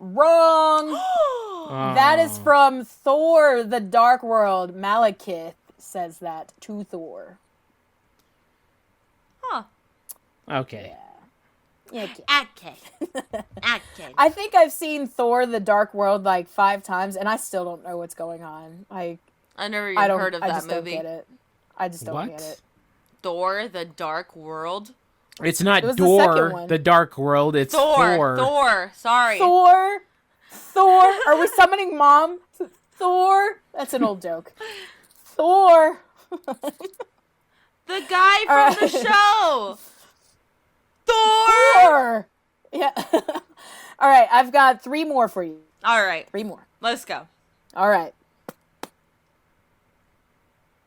Wrong. That is Oh. from Thor: The Dark World. Malekith says that to Thor. Huh. Okay. Yeah. Okay. Okay. I think I've seen Thor: The Dark World like 5 times, and I still don't know what's going on. I never even I don't. heard of I that just movie. don't get it. I just don't What? get it. Thor: The Dark World. It's not It was the second Door, one. the Dark World. It's Thor. Thor. Sorry. Thor. Are we summoning Mom? Thor. That's an old joke. Thor. The guy from All right. the show. Thor. Thor. Yeah. All right. I've got 3 more for you. All right. 3 more. Let's go. All right.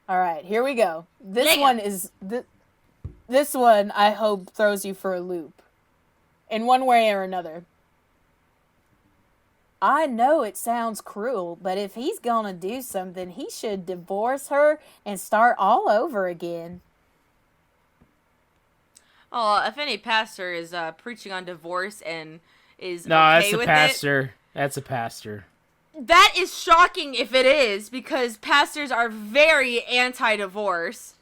All right. Here we go. This Lego. one is this one I hope throws you for a loop, in one way or another. I know it sounds cruel, but if he's gonna do something, he should divorce her and start all over again. Oh, if any pastor is preaching on divorce and is No, okay that's a with pastor. That's a pastor. it, that is shocking if it is, because pastors are very anti-divorce.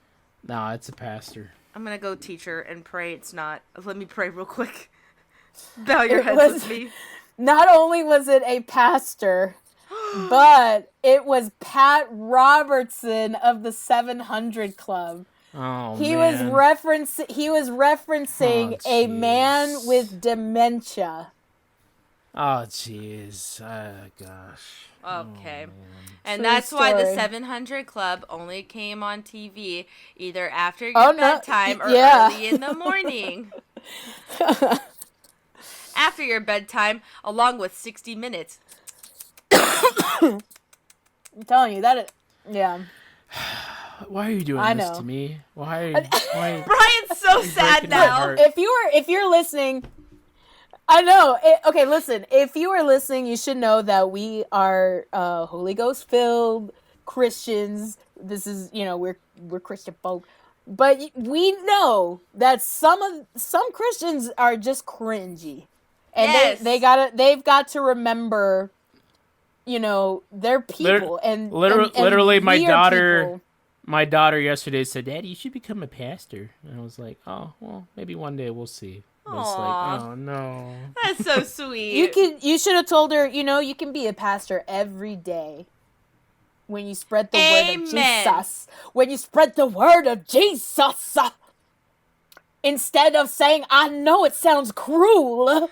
No, it's a pastor. I'm gonna go teacher and pray it's not. Let me pray real quick. Bow your It heads was- with me. Not only was it a pastor, but it was Pat Robertson of the 700 Club. Oh, He man. was referencing Oh, a man jeez. with dementia. Oh, jeez. Gosh. Okay. Oh, And True that's why the story. 700 Club only came on TV either after your Oh, no. bedtime or Yeah. early in the morning. After your bedtime, along with 60 Minutes. I'm telling you that. Yeah. Why are you doing I this know. to me? Why? Brian's so sad breaking my now. heart. If you're listening, I know. Okay, listen. If you are listening, you should know that we are Holy Ghost filled Christians. This is, we're Christian folk, but we know that some Christians are just cringy, and Yes. they've got to remember, they're people, and literally, and we are people. my daughter yesterday said, "Daddy, you should become a pastor." And I was like, "Oh, well, maybe one day we'll see." But it's like, oh no. That's so sweet. You should have told her, you can be a pastor every day when you spread the word of Jesus. When you spread the word of Jesus. Instead of saying, I know it sounds cruel,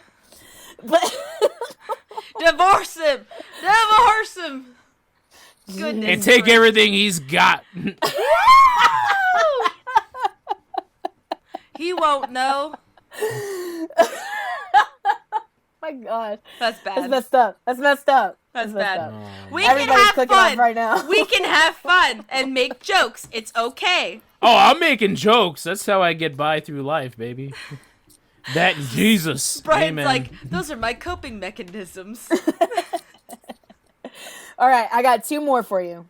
but Divorce him. Divorce him. Goodness. And take everything he's got. He won't know. My God, That's bad. That's messed up. That's messed up. That's messed bad. up. We Everybody's can have cooking fun off right now. We can have fun and make jokes. It's okay. Oh, I'm making jokes. That's how I get by through life, baby. That and Jesus. Brian's Amen. like, those are my coping mechanisms. All right, I got 2 more for you.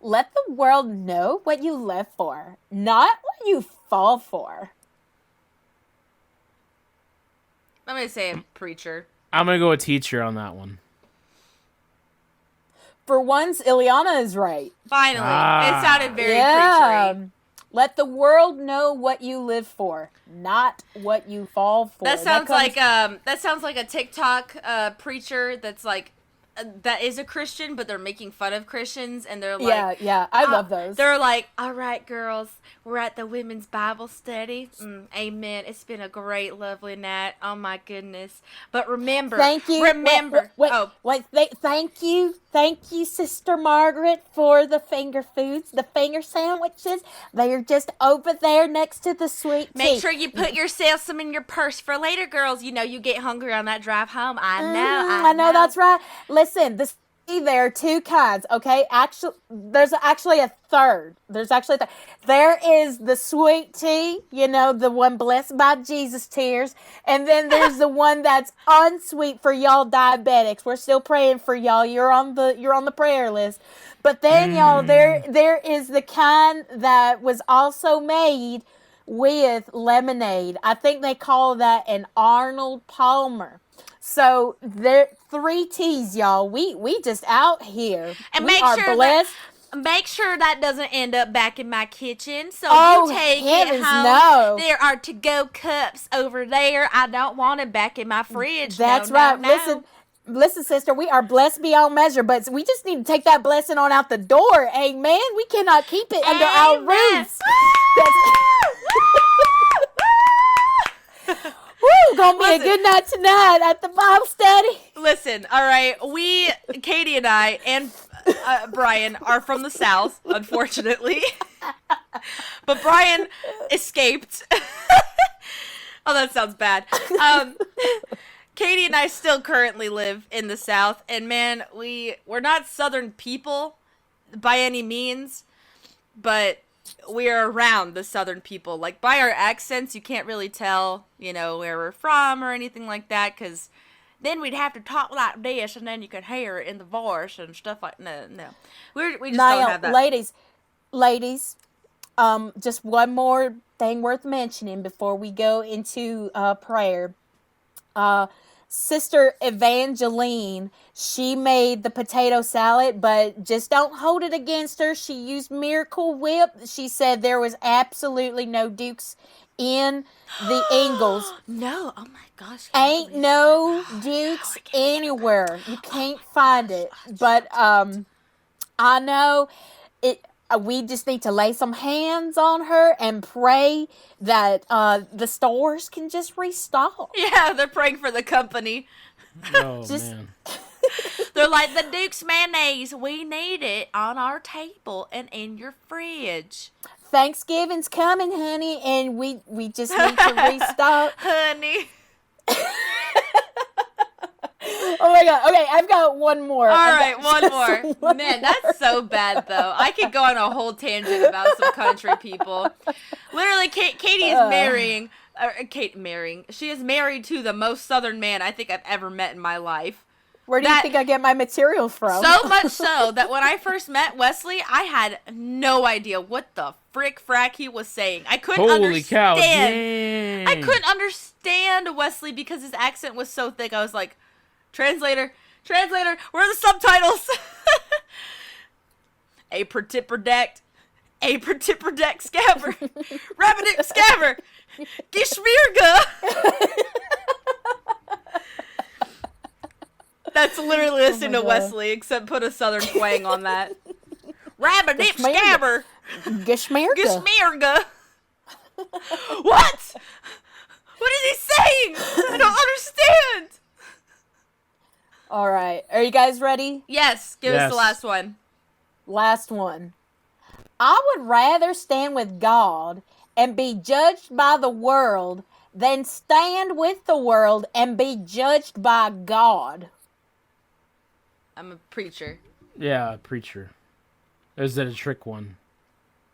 Let the world know what you live for, not what you fall for. I'm going to say a preacher. I'm going to go a teacher on that one. For once, Ileana is right. Finally. It sounded very Yeah. preachery. Let the world know what you live for, not what you fall for. That sounds like a TikTok preacher that's like that is a Christian, but they're making fun of Christians, and they're like, yeah, I love those. They're like, all right, girls, we're at the women's Bible study. Amen. It's been a great, lovely night. Oh my goodness. But remember, Thank you. Remember. Thank you, Sister Margaret, for the finger foods, the finger sandwiches. They are just over there next to the sweet tea. Make sure you put yourself some in your purse for later, girls. You know you get hungry on that drive home. I know. That's right. Listen, there are 2 kinds, okay? There's actually a third. There is the sweet tea, the one blessed by Jesus tears, and then there's the one that's unsweet for y'all diabetics. We're still praying for y'all. You're on the prayer list. But then y'all, there is the kind that was also made with lemonade. I think they call that an Arnold Palmer. So there 3 teas, y'all. We just out here. And we make are sure blessed. Make sure that doesn't end up back in my kitchen. So Oh, you take it heavens, home. no. There are to-go cups over there. I don't want it back in my fridge. That's No, right. no, no. Listen, sister, we are blessed beyond measure, but we just need to take that blessing on out the door. Amen. We cannot keep it under our Amen. roofs. Woo, gonna be a good night tonight at the Bible study. Listen, all right. Katie and I, and Brian are from the South, unfortunately. But Brian escaped. Oh, that sounds bad. Katie and I still currently live in the South, and man, we're not Southern people by any means, but we're around the Southern people. Like, by our accents, you can't really tell, where we're from or anything like that, because then we'd have to talk like this, and then you could hear it in the voice and stuff like that. No. We just don't have that. Ladies, just one more thing worth mentioning before we go into prayer. Sister Evangeline, she made the potato salad, but just don't hold it against her. She used Miracle Whip. She said there was absolutely no Dukes in the Ingles. No, oh my gosh. Ain't no Dukes anywhere. You can't find it. But I know it. We just need to lay some hands on her and pray that the stores can just restock. Yeah, they're praying for the company. Oh, Just- man. They're like, the Duke's mayonnaise, we need it on our table and in your fridge. Thanksgiving's coming, honey, and we just need to restock. Honey. Oh my god. Okay, I've got one more. All right, one more. Man, that's so bad, though. I could go on a whole tangent about some country people. Literally, Katie is marrying. She is married to the most southern man I think I've ever met in my life. Where do you think I get my material from? So much so that when I first met Wesley, I had no idea what the frack he was saying. I couldn't understand. Cow, dang. I couldn't understand Wesley because his accent was so thick. I was like, translator, where are the subtitles? Aprotipperdeck, scabber, rabbit scabber, gishmirga. That's literally listening to Wesley, except put a southern twang on that. Rabbit scabber, Gishmirga. What? What is he saying? I don't understand. All right, are you guys ready? Yes, give us the last one. Last one. I would rather stand with God and be judged by the world than stand with the world and be judged by God. I'm a preacher. Yeah, preacher. Is that a trick one?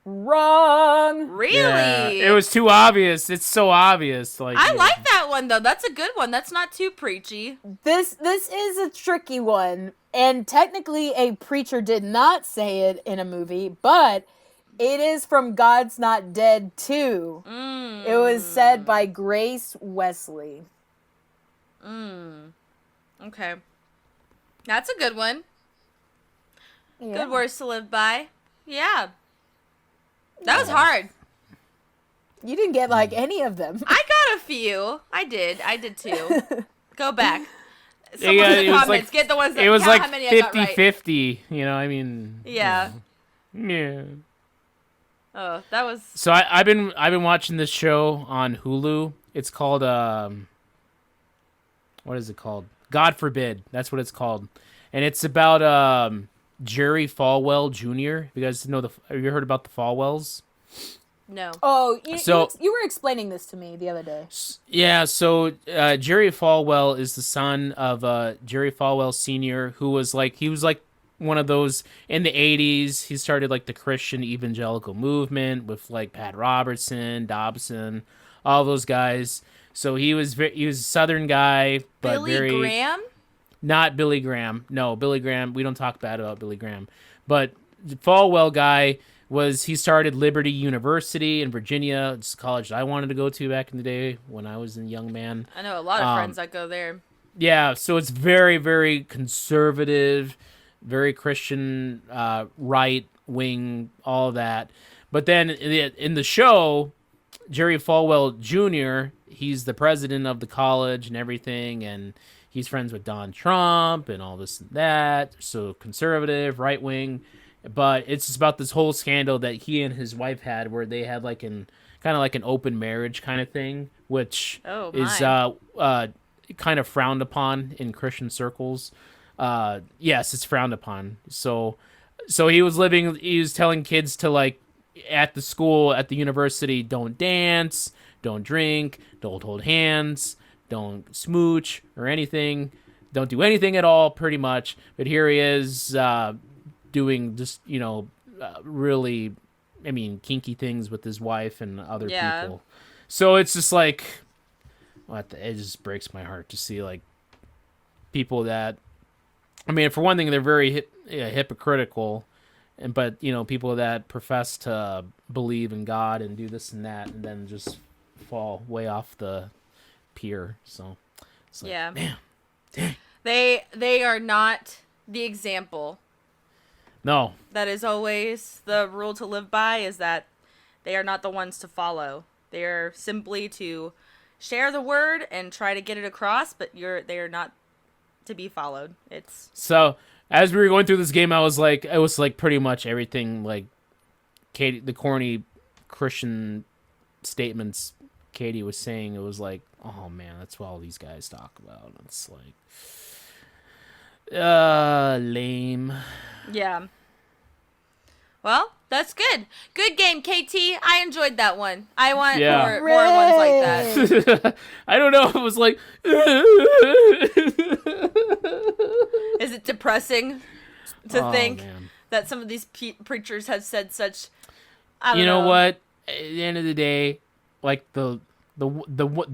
Wrong. Really? Yeah, it was too obvious. It's so obvious. Like I like that one though. That's a good one. That's not too preachy. This is a tricky one, and technically a preacher did not say it in a movie, but it is from God's Not Dead 2. It was said by Grace Wesley. Okay. That's a good one. Yeah. Good words to live by. Yeah. That was hard. You didn't get like any of them. I got a few. I did too. Go back. Someone in the it was comments, like, get the ones that it was count like how many I got right. 50-50, you know, I mean. Yeah. Yeah. Oh, that was... So I've been watching this show on Hulu. It's called, what is it called? God Forbid. That's what it's called. And it's about Jerry Falwell Jr. You guys know have you heard about the Falwells? No. Oh, you were explaining this to me the other day. Yeah, so Jerry Falwell is the son of Jerry Falwell Sr., who was like one of those in the 80s. He started like the Christian evangelical movement with like Pat Robertson, Dobson, all those guys. So he was a Southern guy, but Billy Graham? Not Billy Graham. No, Billy Graham. We don't talk bad about Billy Graham. But the Falwell guy he started Liberty University in Virginia. It's a college I wanted to go to back in the day when I was a young man. I know a lot of friends that go there. Yeah, so it's very, very conservative, very Christian, right wing, all that. But then in the show, Jerry Falwell Jr., he's the president of the college and everything, and he's friends with Donald Trump and all this and that. So conservative, right wing. But it's just about this whole scandal that he and his wife had where they had like kind of like an open marriage kind of thing, which is kind of frowned upon in Christian circles. Yes, it's frowned upon. So he was telling kids to like at the school, at the university, don't dance, don't drink, don't hold hands, don't smooch or anything, don't do anything at all pretty much. But here he is, doing just, really, I mean, kinky things with his wife and other people. So it's just like, it just breaks my heart to see like people that, I mean, for one thing, they're very hypocritical, but people that profess to believe in God and do this and that, and then just fall way off the pier. So it's like, man, dang. They are not the example. No. That is always the rule to live by, is that they are not the ones to follow. They are simply to share the word and try to get it across, but they are not to be followed. So as we were going through this game, it was like pretty much everything like Katie, the corny Christian statements Katie was saying. It was like, oh man, that's what all these guys talk about. It's like, lame. Yeah. Well, that's good. Good game, KT. I enjoyed that one. I want more ones like that. I don't know. It was like, Is it depressing to think man. that some of these preachers have said such? I don't You know know what? At the end of the day, like the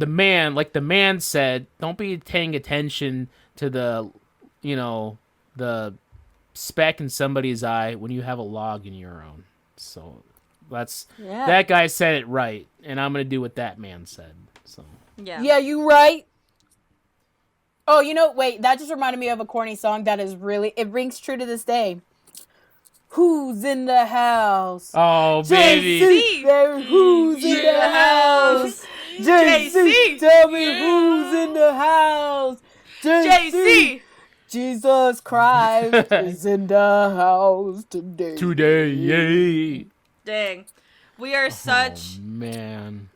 man said, don't be paying attention to the speck in somebody's eye when you have a log in your own. So that guy said it right, and I'm gonna do what that man said. So Yeah, you right. Oh, wait, that just reminded me of a corny song that is really, it rings true to this day. Who's in the house? Oh, baby. JC, who's in the house? JC, tell me who's in the house? JC. Jesus Christ is in the house today. Yay. Dang. We are such man.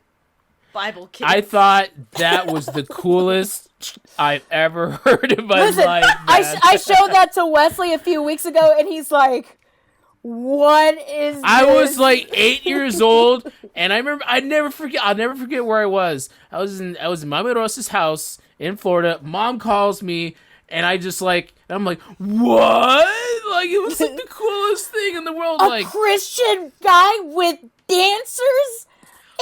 Bible kids. I thought that was the coolest I've ever heard in my life. I showed that to Wesley a few weeks ago, and he's like, "What is this?" I was like 8 years old, and I remember I'll never forget where I was. I was in Mama Rosa's house in Florida. Mom calls me, and I'm like, what? Like, it was like the coolest thing in the world. A Christian guy with dancers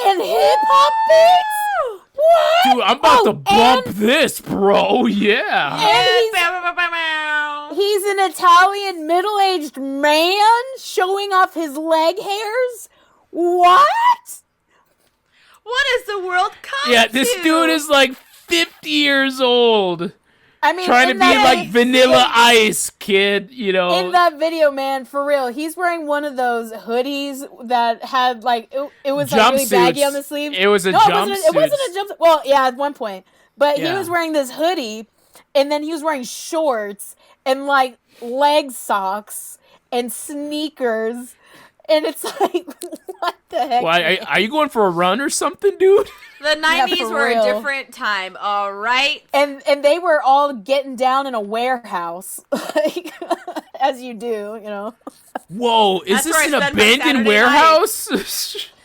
and hip hop beats? What? Dude, I'm about to bump this, bro. Yeah. And he's an Italian middle-aged man showing off his leg hairs? What? What is the world come Yeah, this dude is like 50 years old. I mean, trying to be like Vanilla Ice, kid, In that video, man, for real, he's wearing one of those hoodies that had like it was like really baggy on the sleeve. It was a jumpsuit. It wasn't a jumpsuit. Well, yeah, at one point, but Yeah. he was wearing this hoodie, and then he was wearing shorts and like leg socks and sneakers, and it's like, what the heck? Why are you going for a run or something, dude? The 90s for were real. a different time, all right? And they were all getting down in a warehouse, like, as you do, Whoa, is That's this where I an spend my abandoned Saturday warehouse?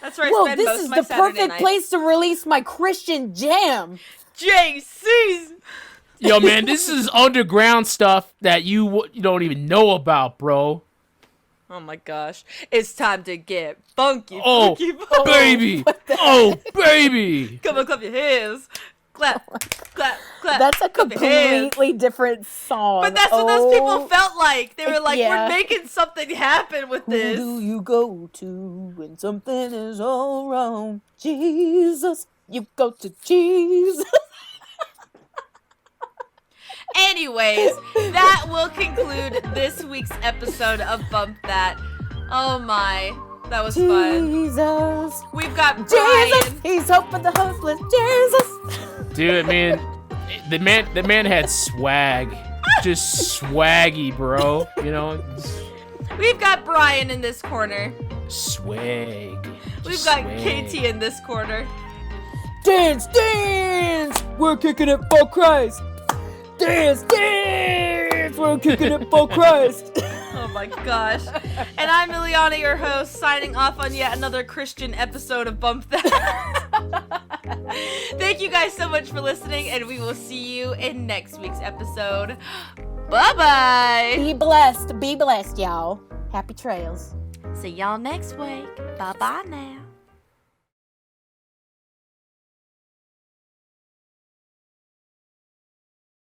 That's where I Well, spend this most is of my the Saturday perfect nights. place to release my Christian jam. JC's. Yo, man, this is underground stuff that you don't even know about, bro. Oh my gosh. It's time to get funky. Oh, funky, funky. baby. Oh, baby. Come on, clap your hands. Clap, clap, clap. That's a clap your hands. completely different song. But that's what those people felt like. They were like, Yeah. we're making something happen with this. Who do you go to when something is all wrong? Jesus. You go to Jesus. Anyways, that will conclude this week's episode of Bump That. Oh my, that was fun. Jesus. We've got Jesus. Brian. He's hope for the hopeless. Jesus. Dude, man, the man had swag. Just swaggy, bro. We've got Brian in this corner. Swag. We've got KT in this corner. Dance, dance. We're kicking it for Christ. Dance, dance. We're kicking it for Christ. Oh my gosh. And I'm Ileana, your host, signing off on yet another Christian episode of Bump That. Thank you guys so much for listening, and we will see you in next week's episode. Bye-bye. Be blessed, y'all. Happy trails. See y'all next week. Bye-bye now.